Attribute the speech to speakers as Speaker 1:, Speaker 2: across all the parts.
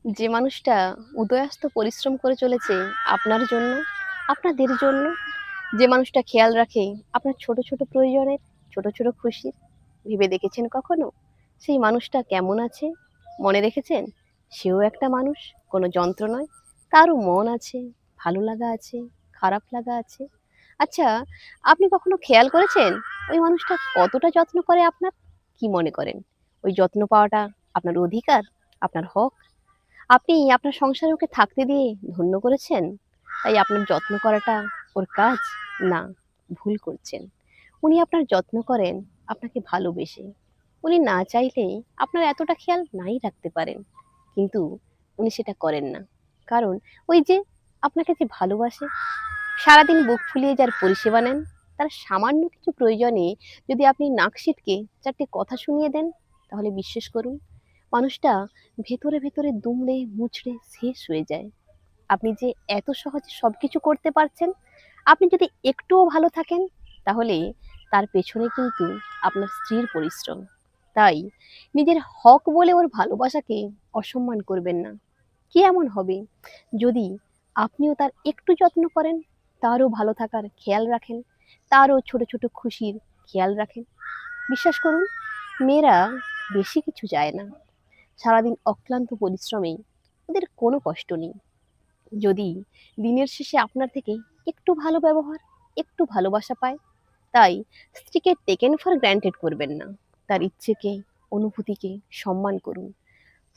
Speaker 1: যে মানুষটা উদয়াস্ত পরিশ্রম করে চলেছে আপনার জন্য, আপনাদের জন্য, যে মানুষটা খেয়াল রাখে আপনার ছোট ছোট প্রয়োজনের, ছোট ছোট খুশির, ভেবে দেখেছেন কখনো সেই মানুষটা কেমন আছে? মনে রেখেছেন সেও একটা মানুষ, কোনো যন্ত্র নয়। তারও মন আছে, ভালো লাগা আছে, খারাপ লাগা আছে। আচ্ছা, আপনি কখনো খেয়াল করেছেন ওই মানুষটা কতটা যত্ন করে আপনার? কি মনে করেন ওই যত্ন পাওয়াটা আপনার অধিকার, আপনার হক? আপনি আপনার সংসারে ওকে থাকতে দিয়ে ধন্য করেছেন, তাই আপনার যত্ন করাটা ওর কাজ? না, ভুল করছেন। উনি আপনার যত্ন করেন আপনাকে ভালোবেসে। উনি না চাইলে আপনার এতটা খেয়াল নাই রাখতে পারেন, কিন্তু উনি সেটা করেন না। কারণ ওই যে আপনাকে যে ভালোবাসে, সারাদিন বুক ফুলিয়ে যার পরিষেবা নেন, তার সামান্য কিছু প্রয়োজনে যদি আপনি নাক সিটকে চারটে কথা শুনিয়ে দেন, তাহলে বিশ্বাস করুন মানুষটা ভেতরে ভেতরে দুমড়ে মুচড়ে শেষ হয়ে যায়। আপনি যে এত সহজে সবকিছু করতে পারছেন, আপনি যদি একটুও ভালো থাকেন, তাহলে তার পেছনে কিন্তু আপনার স্ত্রীর পরিশ্রম। তাই নিজের হক বলে ওর ভালোবাসাকে অসম্মান করবেন না। কি এমন হবে যদি আপনিও তার একটু যত্ন করেন, তারও ভালো থাকার খেয়াল রাখেন, তারও ছোট ছোট খুশির খেয়াল রাখেন? বিশ্বাস করুন, মেয়েরা বেশি কিছু চায় না। সারাদিন অক্লান্ত পরিশ্রমে ওদের কোনো কষ্ট নেই। যদি দিনের শেষে আপনার থেকে একটু ভালো ব্যবহার, একটু ভালোবাসা পায়। তাই স্ত্রীকে টেকেন ফর গ্র্যান্টেড করবেন না। তার ইচ্ছেকে, অনুভূতিকে সম্মান করুন।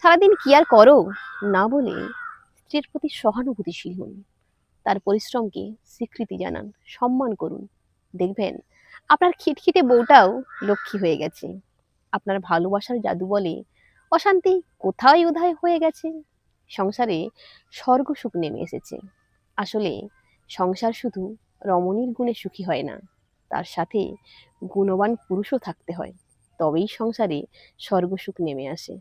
Speaker 1: সারাদিন কি আর করো না বলে স্ত্রীর প্রতি সহানুভূতিশীল হন। তার পরিশ্রমকে স্বীকৃতি জানান, সম্মান করুন। দেখবেন আপনার খিটখিটে বউটাও লক্ষ্মী হয়ে গেছে। আপনার ভালোবাসার জাদু বলে অশান্তি কোথায় উধায় হয়ে গেছে। সংসারে স্বর্গ সুখ নেমে এসেছে। আসলে সংসার শুধু রমণীর গুণে সুখী হয় না, তার সাথে গুণবান পুরুষও থাকতে হয়। তবেই সংসারে স্বর্গ সুখ নেমে আসে।